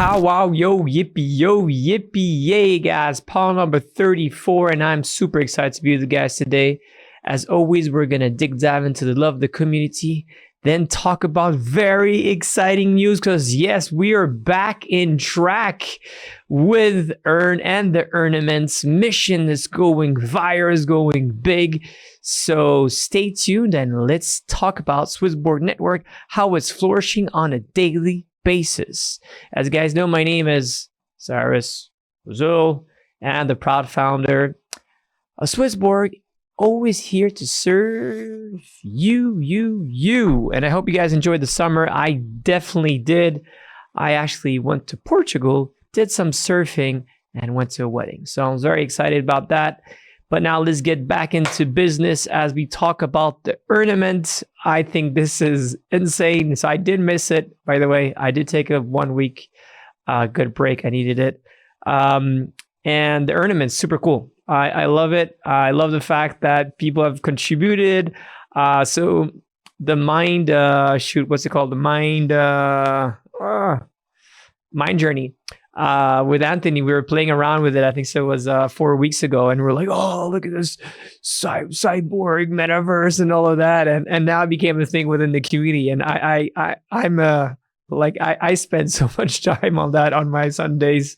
Pow wow, yo, yippee, yay, guys. Pow number 34, and I'm super excited to be with you guys today. As always, we're going to dive into the love of the community, then talk about very exciting news because, yes, we are back in track with Earn and the Earnaments. Mission is going viral, is going big. So stay tuned and let's talk about SwissBorg Network, how it's flourishing on a daily basis. As you guys know, my name is Cyrus, and the proud founder of SwissBorg, always here to serve you. And I hope you guys enjoyed the summer. I definitely did. I actually went to Portugal, did some surfing, and went to a wedding. So I'm very excited about that. But now let's get back into business as we talk about the Earnament. I think this is insane. So I did miss it, by the way. I did take a 1 week good break. I needed it. And the Earnament's super cool. I love it. I love the fact that people have contributed. So the mind, what's it called? The mind journey. With Anthony, we were playing around with it. I think so it was 4 weeks ago, and we're like, oh, look at this cyborg metaverse and all of that, and now it became a thing within the community. And I spend so much time on that on my Sundays.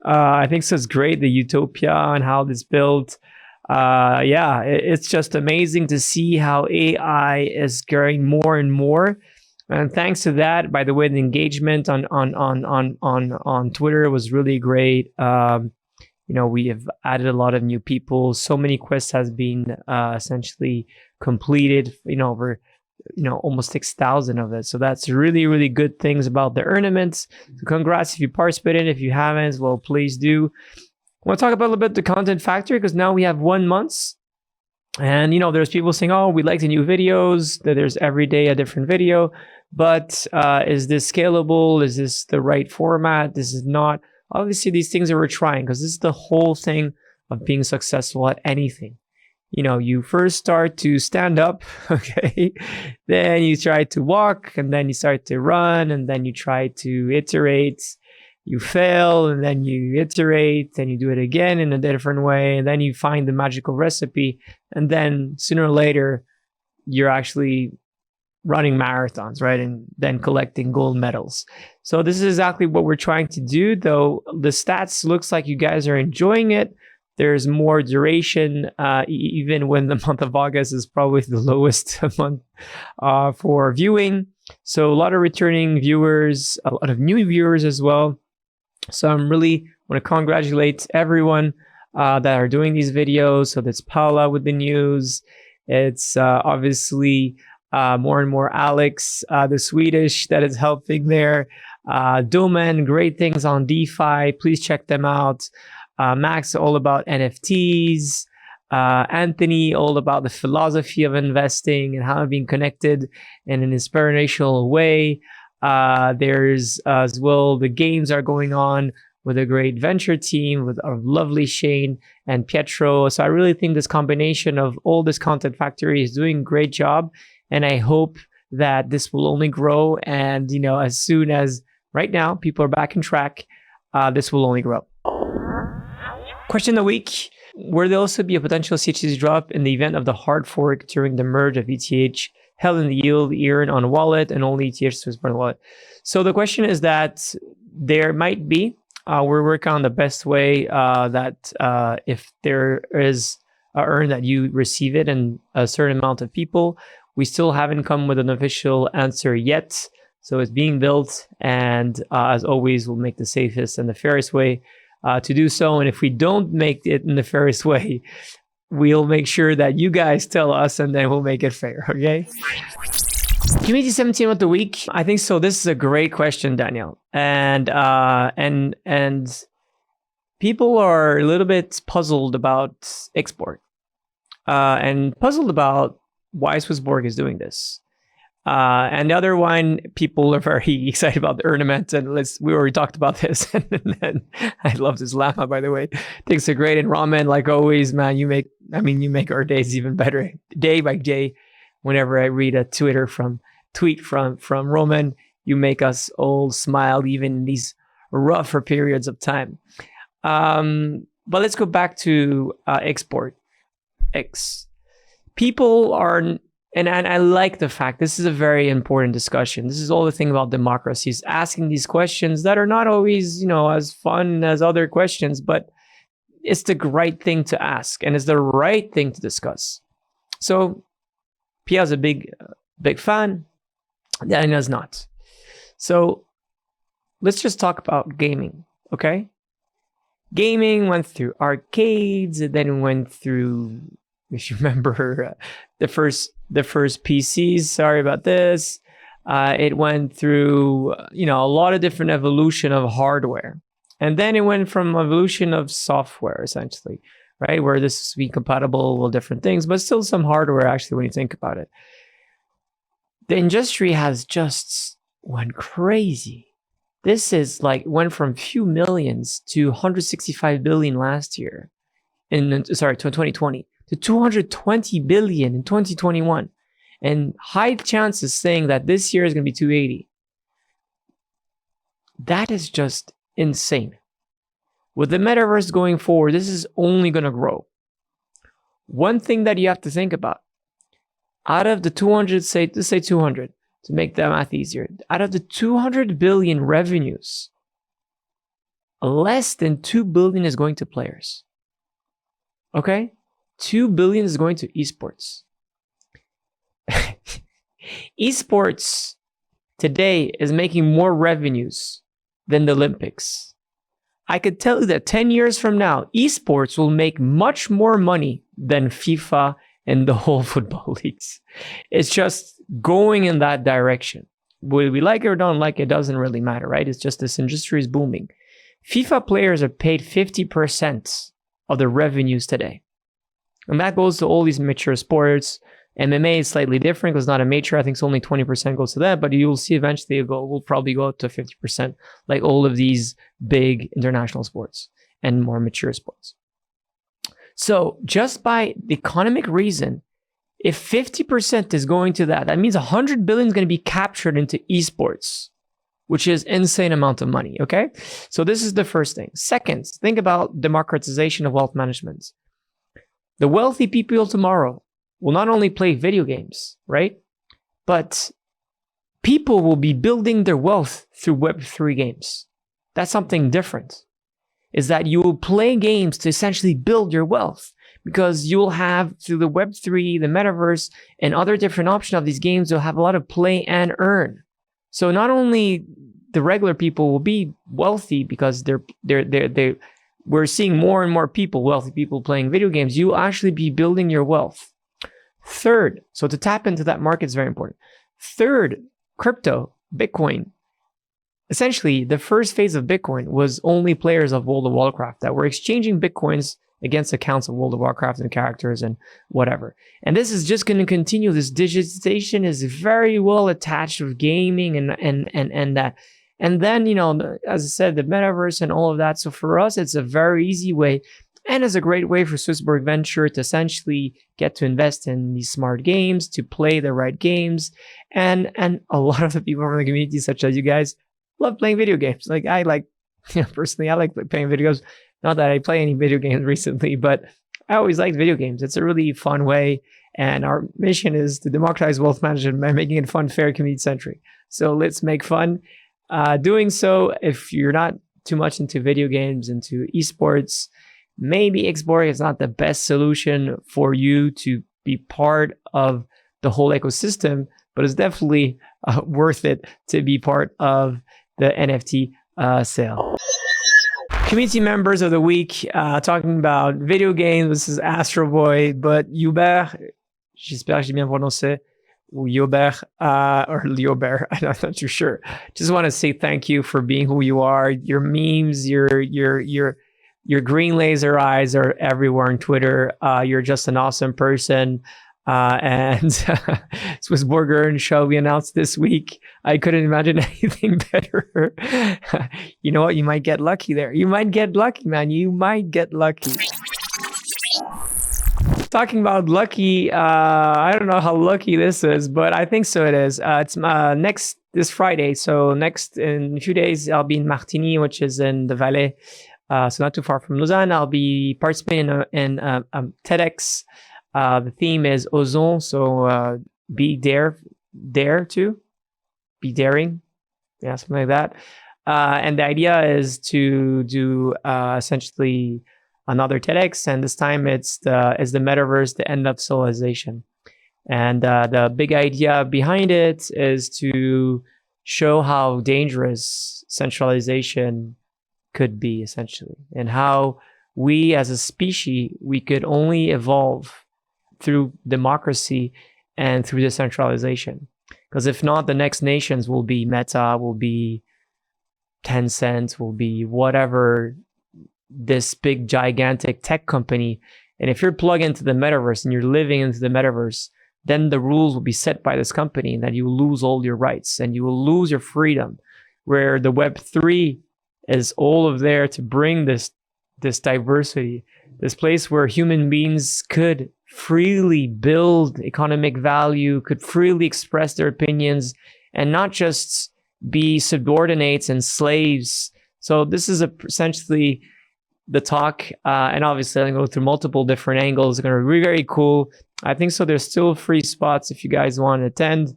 I think so. It's great, the utopia and how this built. It's just amazing to see how AI is growing more and more. And thanks to that, by the way, the engagement on Twitter was really great. We have added a lot of new people. So many quests has been essentially completed. Over almost 6,000 of it. So that's really, really good things about the Earnaments. So congrats if you participated. If you haven't, well, please do. I want to talk about a little bit the content factory because now we have 1 month. And there's people saying, oh, we like the new videos, that there's every day a different video. But is this scalable? Is this the right format? This is not. Obviously, these things that we're trying, because this is the whole thing of being successful at anything. You first start to stand up, okay? Then you try to walk, and then you start to run, and then you try to iterate. You fail, and then you iterate, and you do it again in a different way, and then you find the magical recipe, and then sooner or later, you're actually running marathons, right? And then collecting gold medals. So this is exactly what we're trying to do, though the stats looks like you guys are enjoying it. There's more duration, even when the month of August is probably the lowest month for viewing. So a lot of returning viewers, a lot of new viewers as well. So I'm really want to congratulate everyone that are doing these videos. So that's Paula with the news. It's obviously more and more Alex, the Swedish, that is helping there. Domen, great things on DeFi. Please check them out. Max, all about NFTs. Anthony, all about the philosophy of investing and how being connected in an inspirational way. There's as well, the games are going on with a great venture team with our lovely Shane and Pietro. So I really think this combination of all this content factory is doing a great job. And I hope that this will only grow. And, as soon as right now people are back in track, this will only grow. Question of the week. Will there also be a potential CHZ drop in the event of the hard fork during the merge of ETH held in the yield earn on wallet and only ETH SwissBorg wallet? So the question is that there might be. We're working on the best way that if there is a earn that you receive it and a certain amount of people. We still haven't come with an official answer yet. So it's being built. And as always, we'll make the safest and the fairest way to do so. And if we don't make it in the fairest way, we'll make sure that you guys tell us and then we'll make it fair, okay? Community 17 of the week. I think so. This is a great question, Daniel. And people are a little bit puzzled about export and puzzled about why SwissBorg is doing this. And the other one, people are very excited about the Earnament, and we already talked about this. And then I love this llama, by the way. Things are great. And Ramen, like always, man, you make our days even better day by day. Whenever I read a tweet from Roman, you make us all smile, even in these rougher periods of time. But let's go back to export. People are, and I like the fact this is a very important discussion. This is all the thing about democracy, is asking these questions that are not always, as fun as other questions, but it's the right thing to ask and it's the right thing to discuss. So Pia's a big fan, Daniel's not. So let's just talk about gaming, okay? Gaming went through arcades, and then went through, if you remember, the first PCs. Sorry about this. It went through, a lot of different evolution of hardware. And then it went from evolution of software, essentially, right? Where this is be compatible with different things, but still some hardware, actually, when you think about it. The industry has just went crazy. This is went from few millions to 165 billion last year, to 2020, to 220 billion in 2021. And high chances saying that this year is going to be 280. That is just insane. With the metaverse going forward, this is only going to grow. One thing that you have to think about, out of the 200, let's say 200, to make the math easier, out of the 200 billion revenues, less than 2 billion is going to players. Okay? 2 billion is going to esports. Esports today is making more revenues than the Olympics. I could tell you that 10 years from now, esports will make much more money than FIFA and the whole football leagues. It's just going in that direction. Whether we like it or don't like it, doesn't really matter, right? It's just this industry is booming. FIFA players are paid 50% of the revenues today. And that goes to all these mature sports. MMA is slightly different because it's not a mature. I think it's only 20% goes to that, but you'll see eventually it will probably go up to 50%, like all of these big international sports and more mature sports. So just by the economic reason, if 50% is going to that, that means 100 billion is going to be captured into esports, which is insane amount of money, okay? So this is the first thing. Second, think about democratization of wealth management. The wealthy people tomorrow will not only play video games, right? But people will be building their wealth through Web3 games. That's something different. Is that you will play games to essentially build your wealth, because you'll have, through the Web3, the metaverse, and other different options of these games, you'll have a lot of play and earn. So not only the regular people will be wealthy because we're seeing more and more people, wealthy people playing video games, you'll actually be building your wealth. Third, so to tap into that market is very important. Third, crypto, Bitcoin. Essentially, the first phase of Bitcoin was only players of World of Warcraft that were exchanging Bitcoins against accounts of World of Warcraft and characters and whatever. And this is just going to continue. This digitization is very well attached with gaming and that. And then, as I said, the metaverse and all of that. So for us, it's a very easy way. And it's a great way for SwissBorg Venture to essentially get to invest in these smart games, to play the right games. And a lot of the people from the community, such as you guys, love playing video games. Personally, I like playing video games. Not that I play any video games recently, but I always liked video games. It's a really fun way. And our mission is to democratize wealth management by making it fun, fair, community-centric. So let's make fun. Doing so, if you're not too much into video games, into esports, maybe SwissBorg is not the best solution for you to be part of the whole ecosystem, but it's definitely worth it to be part of the NFT sale. Community members of the week, talking about video games. This is Astro Boy, but Hubert, j'espère que j'ai bien prononcé, ou Hubert, or Liobert, I'm not too sure. Just want to say thank you for being who you are. Your memes, your green laser eyes are everywhere on Twitter. You're just an awesome person. And SwissBorg Earn shall be announced this week. I couldn't imagine anything better. You know what? You might get lucky there. You might get lucky, man. You might get lucky. Talking about lucky, I don't know how lucky this is, but I think so it is. It's next this Friday. So next, in a few days, I'll be in Martigny, which is in the Valais. So not too far from Lausanne. I'll be participating in Tedx. The theme is Osons, so be dare to, be daring. Yeah, something like that. And the idea is to do essentially another TEDx, and this time it's the metaverse, the end of civilization. And the big idea behind it is to show how dangerous centralization could be, essentially, and how we as a species, we could only evolve through democracy and through decentralization. Because if not, the next nations will be Meta, will be Tencent, will be whatever, this big gigantic tech company. And if you're plugged into the metaverse and you're living into the metaverse, then the rules will be set by this company, and that you will lose all your rights and you will lose your freedom. Where the Web3 is all of there to bring this diversity, this place where human beings could freely build economic value, could freely express their opinions, and not just be subordinates and slaves. So this is essentially the talk, and obviously I'm going to go through multiple different angles. It's going to be very cool. I think so. There's still free spots if you guys want to attend.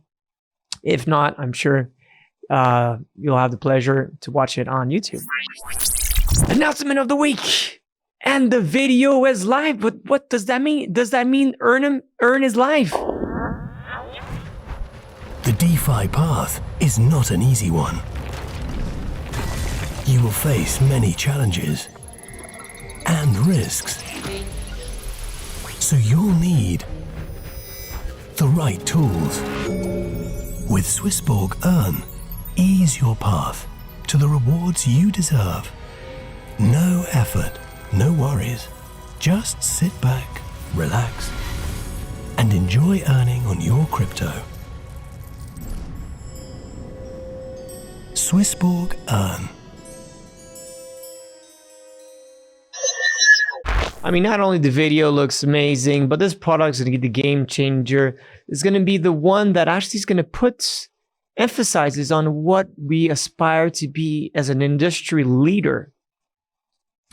If not, I'm sure you'll have the pleasure to watch it on YouTube. Announcement of the week. And the video is live. But what does that mean? Does that mean Earn is live? The DeFi path is not an easy one. You will face many challenges and risks. So you'll need the right tools. With SwissBorg Earn, ease your path to the rewards you deserve. No effort, no worries. Just sit back, relax, and enjoy earning on your crypto. SwissBorg Earn. I mean, not only the video looks amazing, but this product is going to be the game changer. It's going to be the one that actually is going to put emphasizes on what we aspire to be as an industry leader.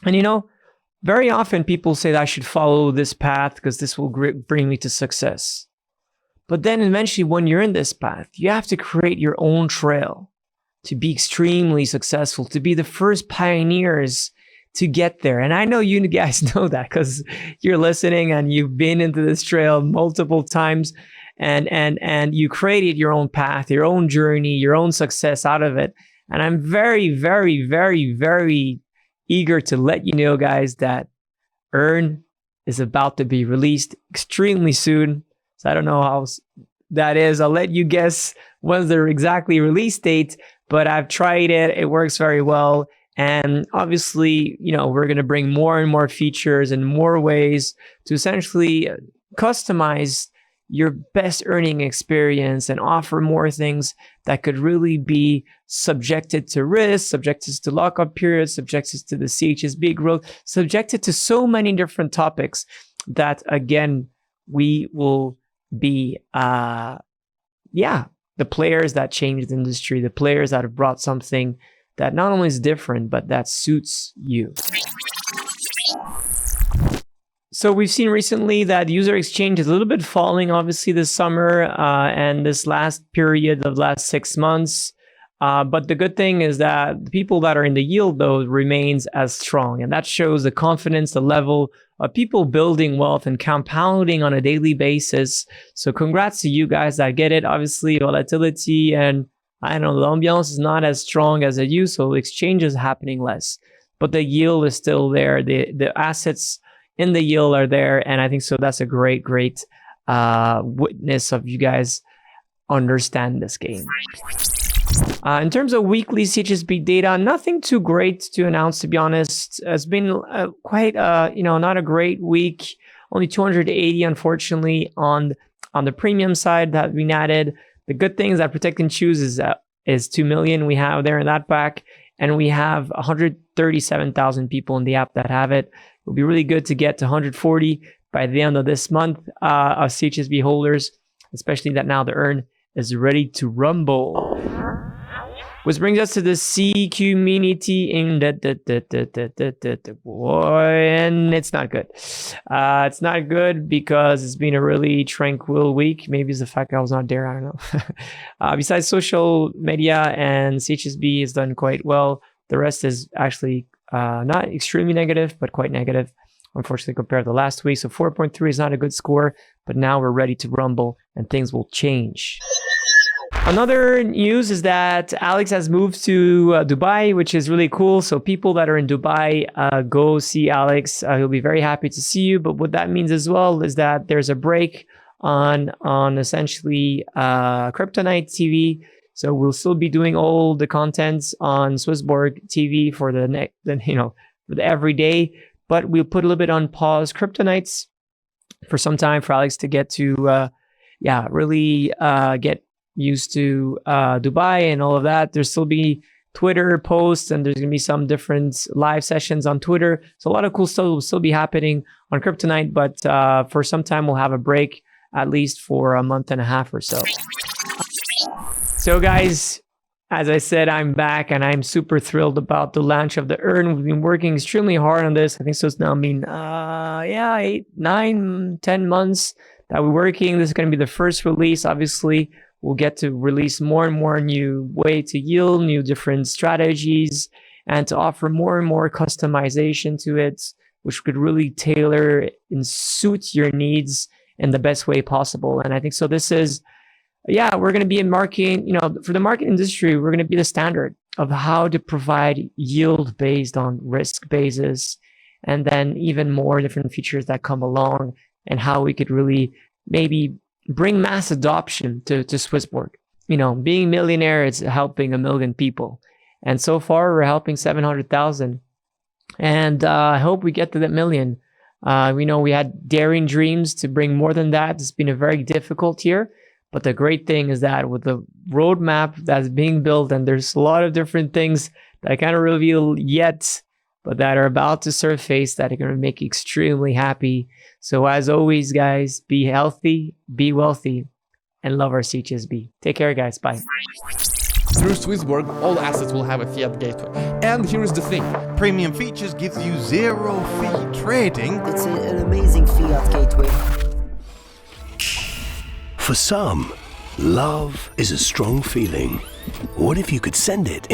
And you know, very often people say that I should follow this path because this will bring me to success. But then eventually when you're in this path, you have to create your own trail to be extremely successful, to be the first pioneers to get there. And I know you guys know that because you're listening and you've been into this trail multiple times, and you created your own path, your own journey, your own success out of it. And I'm very, very, very, very eager to let you know, guys, that Earn is about to be released extremely soon. So I don't know how that is. I'll let you guess when's the exactly release date, but I've tried it. It works very well. And obviously, you know, we're going to bring more and more features and more ways to essentially customize your best earning experience and offer more things that could really be subjected to risk, subjected to lockup periods, subjected to the CHZ growth, subjected to so many different topics that, again, we will be, the players that changed the industry, the players that have brought something that not only is different, but that suits you. So we've seen recently that user exchange is a little bit falling, obviously, this summer and this last period of last 6 months. But the good thing is that the people that are in the yield, though, remains as strong. And that shows the confidence, the level of people building wealth and compounding on a daily basis. So congrats to you guys that get it. Obviously, volatility and I don't know, the ambiance is not as strong as it used, so exchange is happening less. But the yield is still there. The assets in the yield are there. And I think so that's a great, great witness of you guys understand this game. In terms of weekly CHZ data, nothing too great to announce, to be honest. It's been quite, not a great week. Only 280, unfortunately, on the premium side that we added. The good thing is that Protect and Choose is 2 million we have there in that pack. And we have 137,000 people in the app that have it. It'll be really good to get to 140 by the end of this month of CHZ holders, especially that now the Earn is ready to rumble. Which brings us to the C community in and it's not good. It's not good because it's been a really tranquil week. Maybe it's the fact I was not there. I don't know. Besides social media and CHSB has done quite well. The rest is actually not extremely negative, but quite negative, unfortunately, compared to last week. So 4.3 is not a good score, but now we're ready to rumble and things will change. Another news is that Alex has moved to Dubai, which is really cool. So people that are in Dubai, go see Alex. He'll be very happy to see you. But what that means as well is that there's a break on essentially Kryptonite TV. So we'll still be doing all the contents on SwissBorg TV for the every day. But we'll put a little bit on pause Kryptonites for some time for Alex to get to, really get used to Dubai and all of that. There'll still be Twitter posts and there's going to be some different live sessions on Twitter. So a lot of cool stuff will still be happening on Kryptonite, but for some time we'll have a break, at least for a month and a half or so. So guys, as I said, I'm back and I'm super thrilled about the launch of the Earn. We've been working extremely hard on this. I think so it's now been 8, 9, 10 months that we're working. This is going to be the first release. Obviously, we'll get to release more and more new way to yield, new different strategies, and to offer more and more customization to it, which could really tailor and suit your needs in the best way possible. And I think so this is, we're going to be in marketing, for the market industry, we're going to be the standard of how to provide yield based on risk basis, and then even more different features that come along and how we could really maybe bring mass adoption to SwissBorg. Being millionaire is helping 1 million people. And so far, we're helping 700,000. And I hope we get to that million. We had daring dreams to bring more than that. It's been a very difficult year. But the great thing is that with the roadmap that's being built, and there's a lot of different things that I can't reveal yet, but that are about to surface that are going to make you extremely happy. So as always, guys, be healthy, be wealthy, and love our CHSB. Take care, guys. Bye. Through SwissBorg, all assets will have a fiat gateway. And here is the thing. Premium features gives you 0 fee trading. It's an amazing fiat gateway. For some, love is a strong feeling. What if you could send it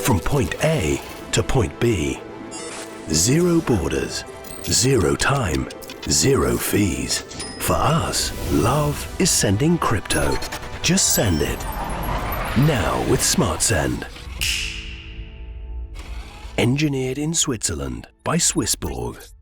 from point A to point B? 0 borders, 0 time, 0 fees. For us, love is sending crypto. Just send it. Now with SmartSend. Engineered in Switzerland by SwissBorg.